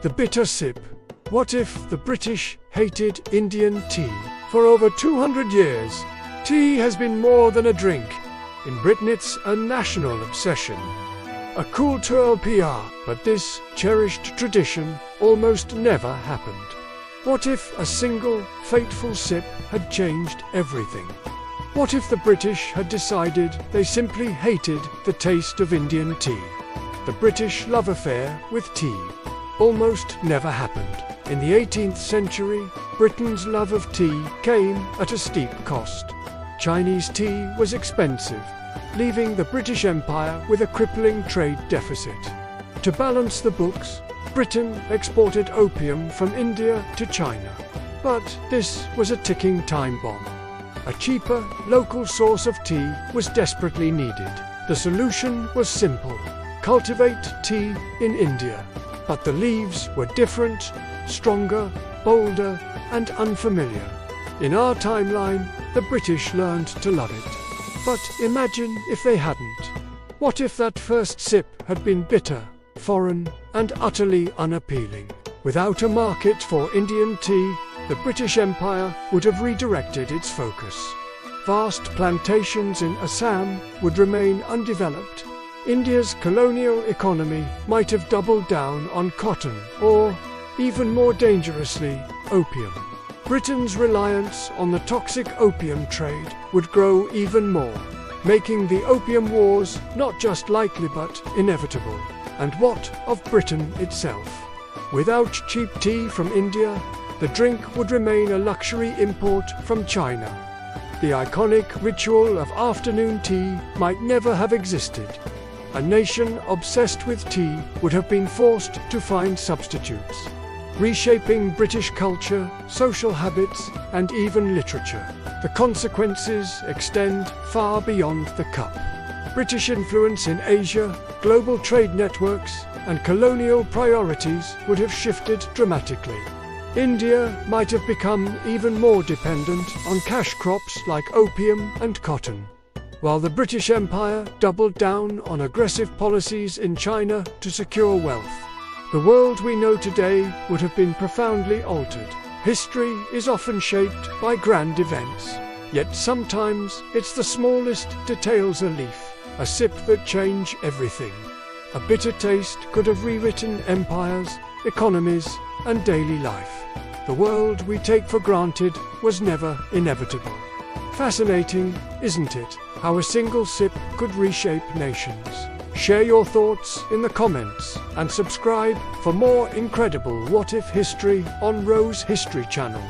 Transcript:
The bitter sip. What if the British hated Indian tea? For over 200 years, tea has been more than a drink. In Britain it's a national obsession. A cool twirl PR, but this cherished tradition almost never happened. What if a single, fateful sip had changed everything? What if the British had decided they simply hated the taste of Indian tea? The British love affair with tea almost never happened. In the 18th century, Britain's love of tea came at a steep cost. Chinese tea was expensive, leaving the British Empire with a crippling trade deficit. To balance the books, Britain exported opium from India to China. But this was a ticking time bomb. A cheaper, local source of tea was desperately needed. The solution was simple: cultivate tea in India. But the leaves were different, stronger, bolder, and unfamiliar. In our timeline, the British learned to love it. But imagine if they hadn't. What if that first sip had been bitter, foreign, and utterly unappealing? Without a market for Indian tea, the British Empire would have redirected its focus. Vast plantations in Assam would remain undeveloped. India's colonial economy might have doubled down on cotton, or, even more dangerously, opium. Britain's reliance on the toxic opium trade would grow even more, making the Opium Wars not just likely but inevitable. And what of Britain itself? Without cheap tea from India, the drink would remain a luxury import from China. The iconic ritual of afternoon tea might never have existed. A nation obsessed with tea would have been forced to find substitutes, reshaping British culture, social habits, and even literature. The consequences extend far beyond the cup. British influence in Asia, global trade networks, and colonial priorities would have shifted dramatically. India might have become even more dependent on cash crops like opium and cotton, while the British Empire doubled down on aggressive policies in China to secure wealth. The world we know today would have been profoundly altered. History is often shaped by grand events, yet sometimes it's the smallest details, a leaf, a sip, that change everything. A bitter taste could have rewritten empires, economies, and daily life. The world we take for granted was never inevitable. Fascinating, isn't it, how a single sip could reshape nations? Share your thoughts in the comments and subscribe for more incredible What If history on Rose History Channel.